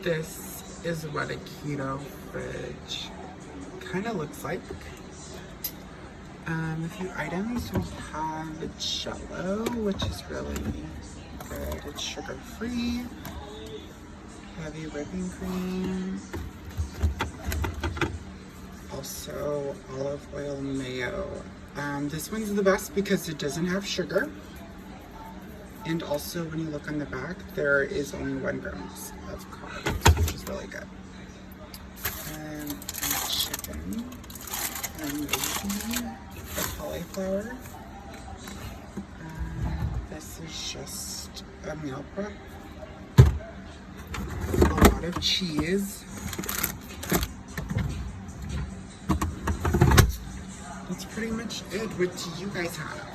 This is what a keto fridge kind of looks like. A few items. We have Jello, which is really good. It's sugar-free. Heavy whipping cream. Also, olive oil mayo. This one's the best because it doesn't have sugar. And also, when you look on the back, there is only 1 gram of carbs, which is really good. And chicken. And maybe the cauliflower. This is just a meal prep. A lot of cheese. That's pretty much it. What do you guys have?